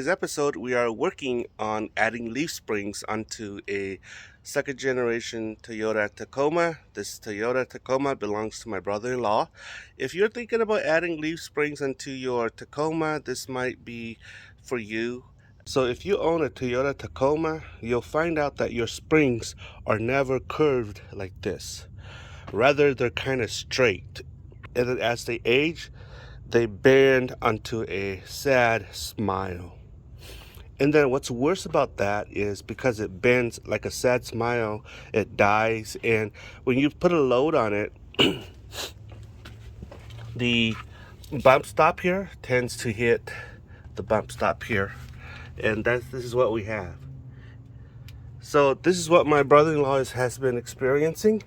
today's episode, we are working on adding leaf springs onto a second generation Toyota Tacoma. This Toyota Tacoma belongs to my brother-in-law. If you're thinking about adding leaf springs onto your Tacoma, this might be for you. So if you own a Toyota Tacoma, you'll find out that your springs are never curved like this. Rather, they're kind of straight. And then as they age, they bend onto a sad smile. And then what's worse about that is because it bends like a sad smile, it dies. And when you put a load on it, the bump stop here tends to hit the bump stop here. And this is what we have. So this is what my brother-in-law has been experiencing,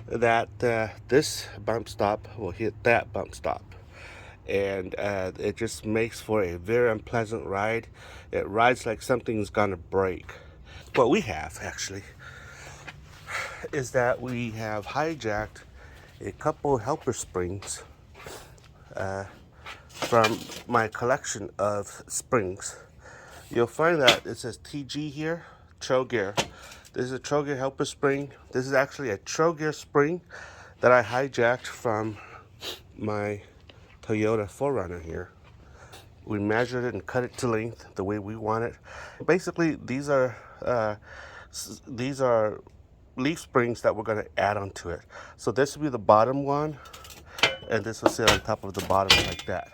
that this bump stop will hit that bump stop. And it just makes for a very unpleasant ride. It rides like something's gonna break. What we have actually is that we have hijacked a couple helper springs from my collection of springs. You'll find that it says TG here, trail gear. This is a trail gear helper spring. This is actually a trail gear spring that I hijacked from my Toyota 4Runner here. We measured it and cut it to length the way we want it. Basically, these are leaf springs that we're going to add onto it. So this will be the bottom one, and this will sit on top of the bottom like that.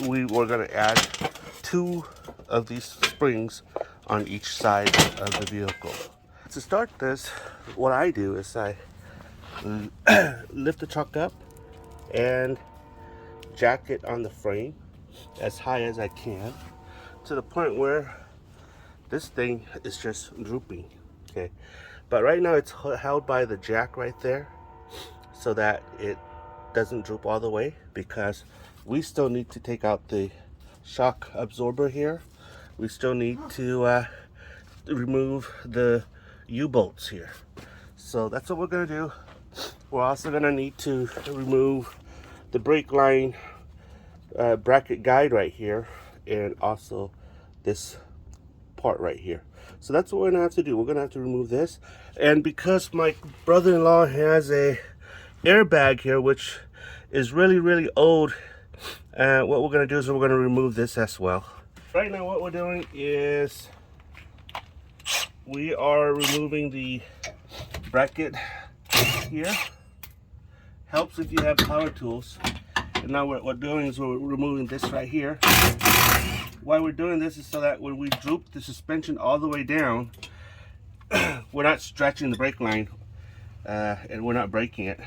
We were going to add 2 of these springs on each side of the vehicle. To start this, what I do is I lift the truck up and jack it on the frame as high as I can, to the point where this thing is just drooping. Okay, but right now it's held by the jack right there so that it doesn't droop all the way, because we still need to take out the shock absorber here. We still need to remove the U-bolts here. So that's what we're gonna do. We're also gonna need to remove the brake line bracket guide right here, and also this part right here. So that's what we're gonna have to do. We're gonna have to remove this. And because my brother-in-law has a airbag here, which is really old, what we're gonna do is we're gonna remove this as well. Right now what we're doing is we are removing the bracket here. Helps if you have power tools. And now what we're doing is we're removing this right here. Why we're doing this is so that when we droop the suspension all the way down, we're not stretching the brake line and we're not breaking it.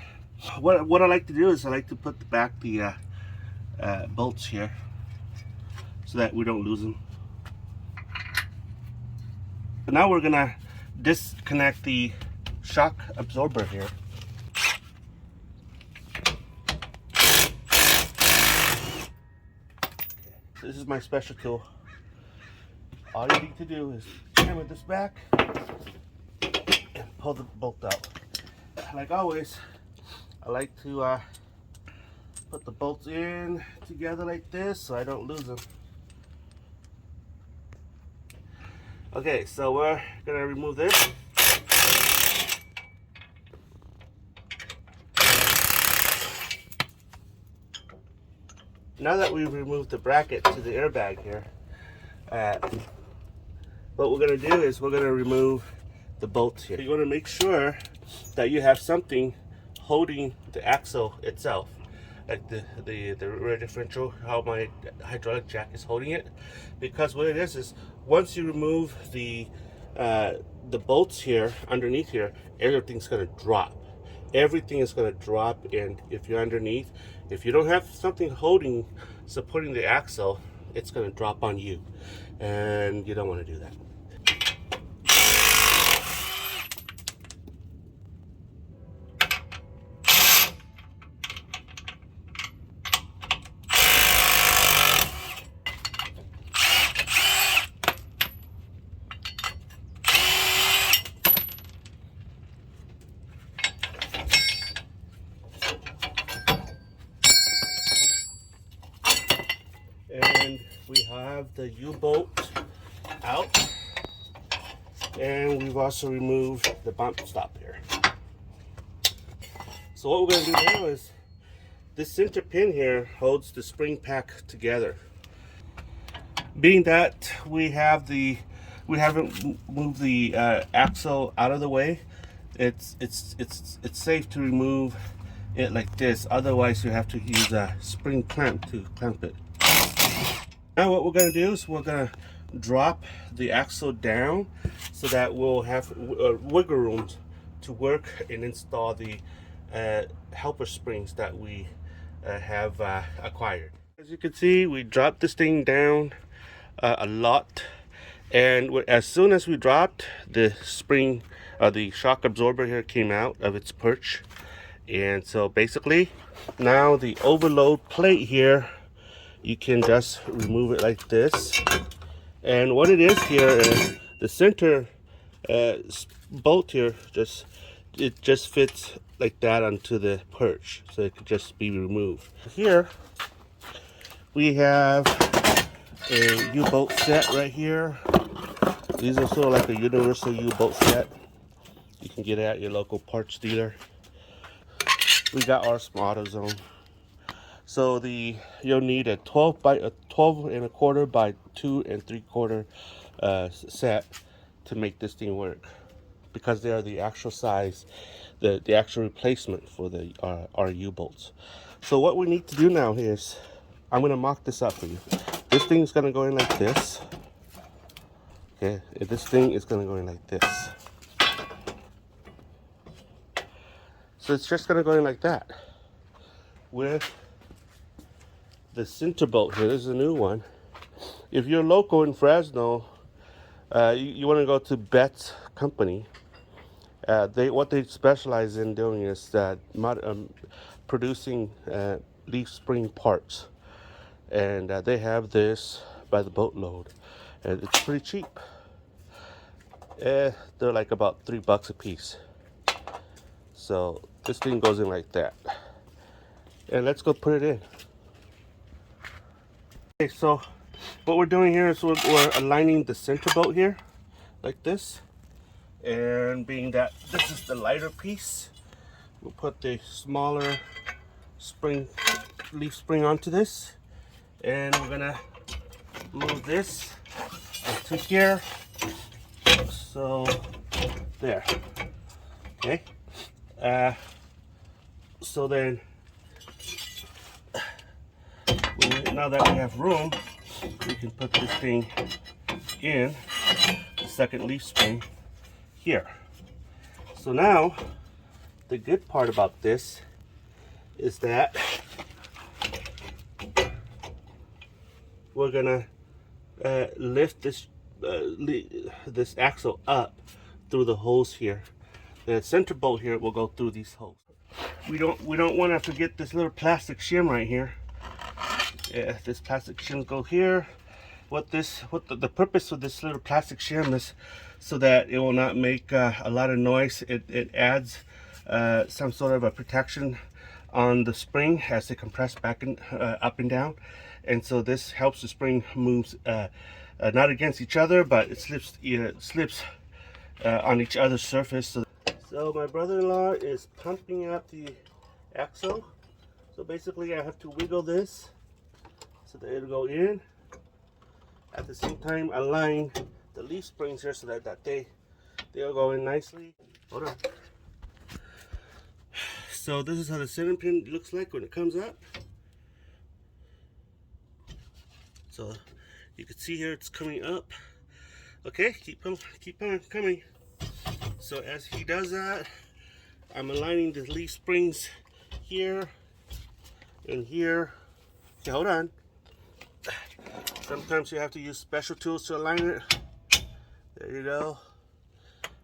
What I like to do is I like to put back the bolts here so that we don't lose them. So now we're gonna disconnect the shock absorber here. This is my special tool. All you need to do is hammer this back and pull the bolt out. Like always, I like to put the bolts in together like this so I don't lose them. Okay, so we're gonna remove this. Now that we've removed the bracket to the airbag here, what we're going to do is we're going to remove the bolts here. You want to make sure that you have something holding the axle itself, like the rear differential, how my hydraulic jack is holding it. Because what it is once you remove the bolts here underneath here, everything's going to drop. Everything is going to drop, and if you're underneath, if you don't have something supporting the axle, it's going to drop on you, and you don't want to do that. And we have have the U-bolt out, and we've also removed the bump stop here. So what we're going to do now is this center pin here holds the spring pack together. Being that we haven't moved the axle out of the way, it's safe to remove it like this. Otherwise, you have to use a spring clamp to clamp it. Now what we're going to do is we're going to drop the axle down so that we'll have wiggle room to work and install the helper springs that we have acquired. As you can see, we dropped this thing down a lot, and as soon as we dropped, the spring, the shock absorber here came out of its perch. And so basically now the overload plate here, you can just remove it like this. And what it is here is the center bolt here, it just fits like that onto the perch, so it could just be removed. Here we have a U-bolt set right here. These are sort of like a universal U-bolt set. You can get it at your local parts dealer. We got ours from AutoZone. So you'll need a 12 and a quarter by 2 3/4 set to make this thing work, because they are the actual size, the actual replacement for the our U-bolts. So what we need to do now is, I'm going to mock this up for you. This thing is going to go in like this. Okay, and this thing is going to go in like this. So it's just going to go in like that. With the center bolt here, this is a new one. If you're local in Fresno, you want to go to Betts Company. What they specialize in doing is producing leaf spring parts, and they have this by the boatload, and it's pretty cheap. They're like about $3 a piece. So this thing goes in like that, and let's go put it in. Okay, so what we're doing here is we're aligning the center bolt here like this, and being that this is the lighter piece, we'll put the smaller leaf spring onto this, and we're gonna move this into here. So there. Okay. So then, now that we have room, we can put this thing in the second leaf spring here. So now, the good part about this is that we're gonna lift this axle up through the holes here. The center bolt here will go through these holes. We don't want to forget this little plastic shim right here. Yeah, this plastic shim go here. The purpose of this little plastic shim is so that it will not make a lot of noise. It adds some sort of a protection on the spring as they compress back and up and down, and so this helps the spring moves not against each other, but it slips on each other's surface. So my brother-in-law is pumping out the axle. So basically I have to wiggle this so that it'll go in. At the same time, align the leaf springs here so that they'll go in nicely. Hold on. So this is how the center pin looks like when it comes up. So you can see here it's coming up. Okay, keep on coming. So as he does that, I'm aligning the leaf springs here and here. Okay, hold on. Sometimes you have to use special tools to align it. There you go.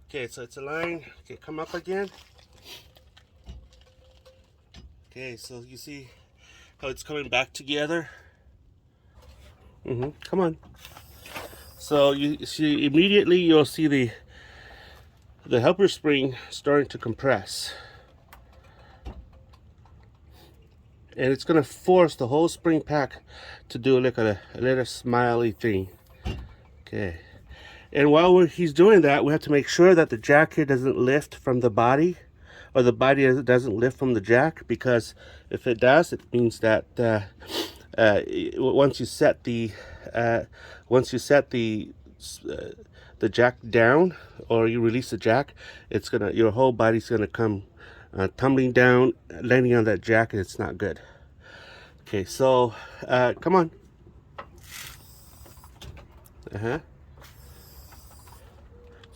Okay, so it's aligned. Okay, come up again. Okay, so you see how it's coming back together. Come on. So you see immediately you'll see the helper spring starting to compress. and it's gonna force the whole spring pack to do like a little smiley thing. Okay, and while he's doing that, we have to make sure that the jack here doesn't lift from the body, or the body doesn't lift from the jack, because if it does, it means that once you set the jack down, or you release the jack, it's gonna, your whole body's gonna come tumbling down, landing on that jack, and it's not good. Okay, so come on.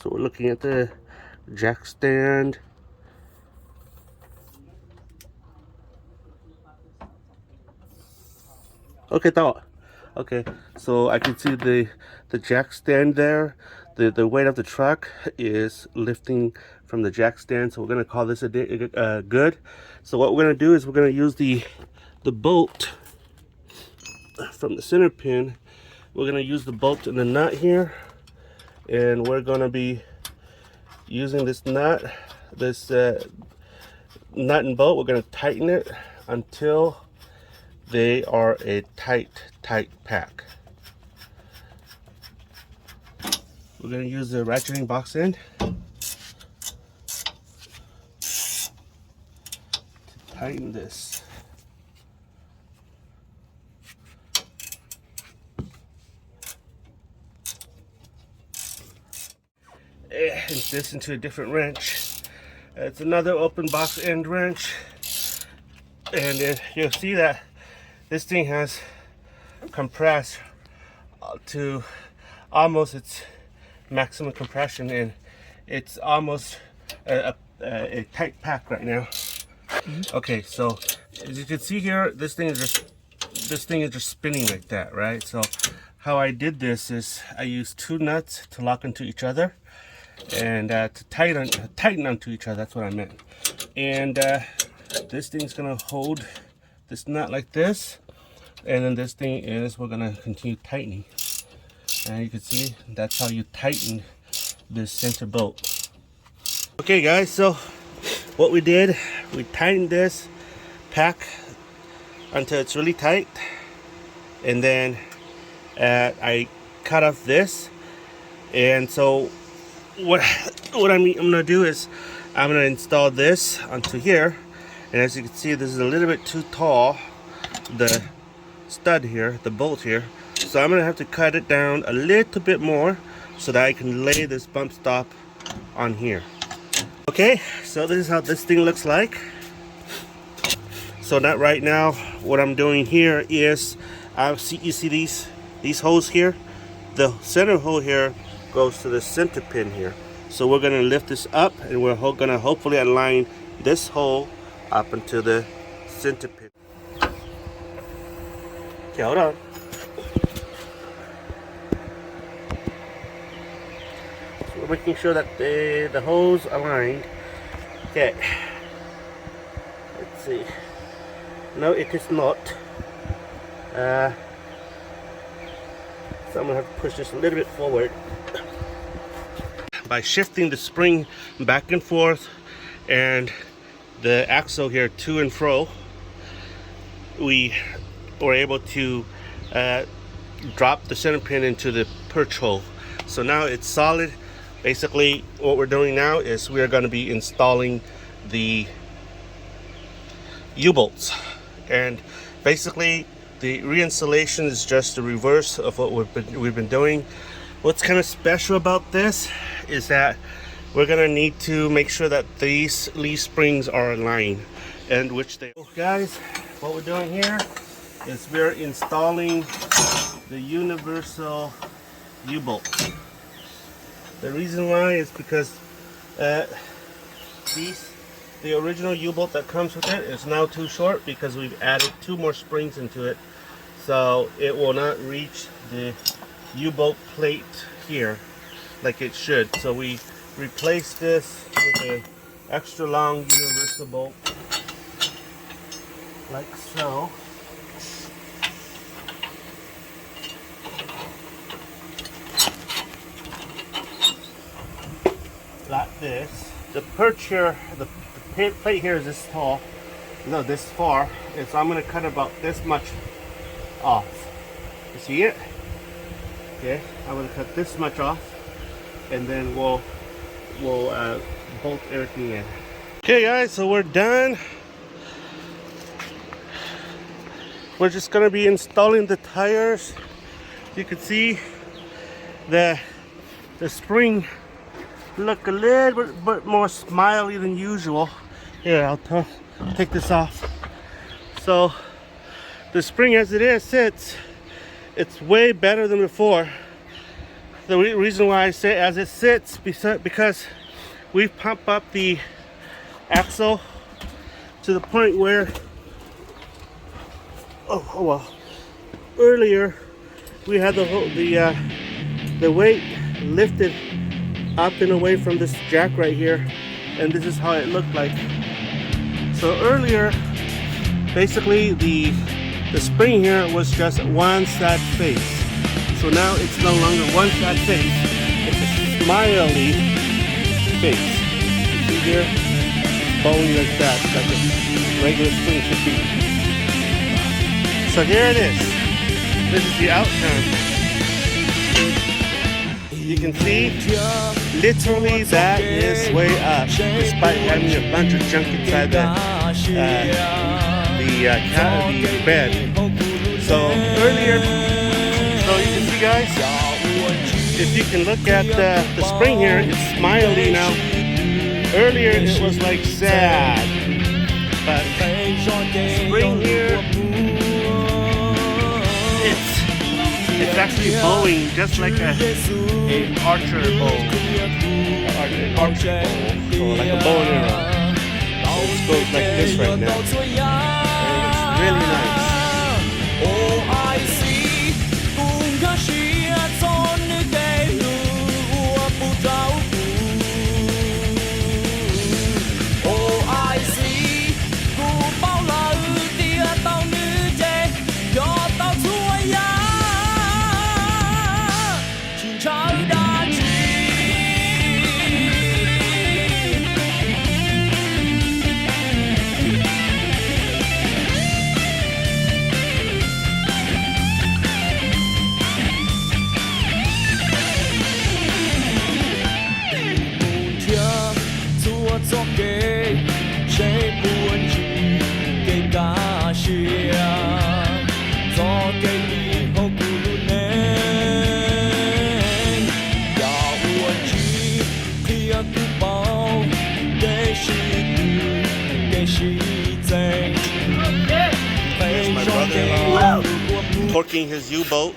So we're looking at the jack stand. Okay, okay, so I can see the jack stand there. The weight of the truck is lifting from the jack stand, so we're gonna call this a good. So what we're gonna do is we're gonna use the bolt from the center pin. We're gonna use the bolt in the nut here, and we're gonna be using this nut, nut and bolt. We're gonna tighten it until they are a tight pack. We're gonna use the ratcheting box end to tighten this. And this into a different wrench. It's another open box end wrench, and you'll see that this thing has compressed to almost its maximum compression, and it's almost a tight pack right now. Okay, so as you can see here, this thing is just spinning like that, right? So how I did this is I used two nuts to lock into each other, and to tighten onto each other. That's what I meant. And this thing's gonna hold this nut like this, and then this thing is, we're gonna continue tightening. And you can see that's how you tighten this center bolt. Okay guys, so what we did, we tightened this pack until it's really tight, and then I cut off this. And so what I'm gonna do is I'm gonna install this onto here, and as you can see, this is a little bit too tall, the stud here, the bolt here, so I'm gonna have to cut it down a little bit more so that I can lay this bump stop on here. Okay, so this is how this thing looks like. So that right now, what I'm doing here is, you see these holes here, the center hole here goes to the center pin here. So we're gonna lift this up, and we're gonna hopefully align this hole up into the center pin. Okay, hold on. So we're making sure that the holes aligned. Okay. Let's see. No, it is not. So I'm gonna have to push this a little bit forward. By shifting the spring back and forth and the axle here to and fro, we were able to drop the center pin into the perch hole. So now it's solid. Basically what we're doing now is we are going to be installing the U-bolts, and basically the reinstallation is just the reverse of what we've been doing. What's kind of special about this is that we're gonna need to make sure that these leaf springs are aligned, and which they are. Guys, what we're doing here is we're installing the universal U-bolt. The reason why is because the original U-bolt that comes with it is now too short, because we've added 2 more springs into it, so it will not reach the U-bolt plate here like it should. So we replace this with an extra long universal bolt, like so. Like this. The perch here, the plate here is this tall, no, this far. And so I'm gonna cut about this much off. You see it? Okay, I'm gonna cut this much off, and then we'll bolt everything in. Okay, guys, so we're done. We're just gonna be installing the tires. You can see the spring look a little bit more smiley than usual. Here, I'll take this off. So the spring as it is sits, it's way better than before. The reason why I say as it sits, because we've pumped up the axle to the point where, oh well, earlier we had the weight lifted up and away from this jack right here, and this is how it looked like. So earlier, basically the spring here was just one sad face. So now it's no longer one sad face, it's a smiley face. You see here? Bony like that, like a regular spring should be. So here it is. This is the outcome. You can see, literally that is way up, despite having a bunch of junk inside the bed. So earlier, so you can see, guys, if you can look at the spring here, it's smiley now. Earlier it was like sad, but spring here, it's actually bowing just like a archer bow, an archer bow, or like a bow and arrow. So it goes like this right now, and it's really nice. Torquing his U-boat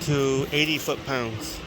to 80 foot-pounds.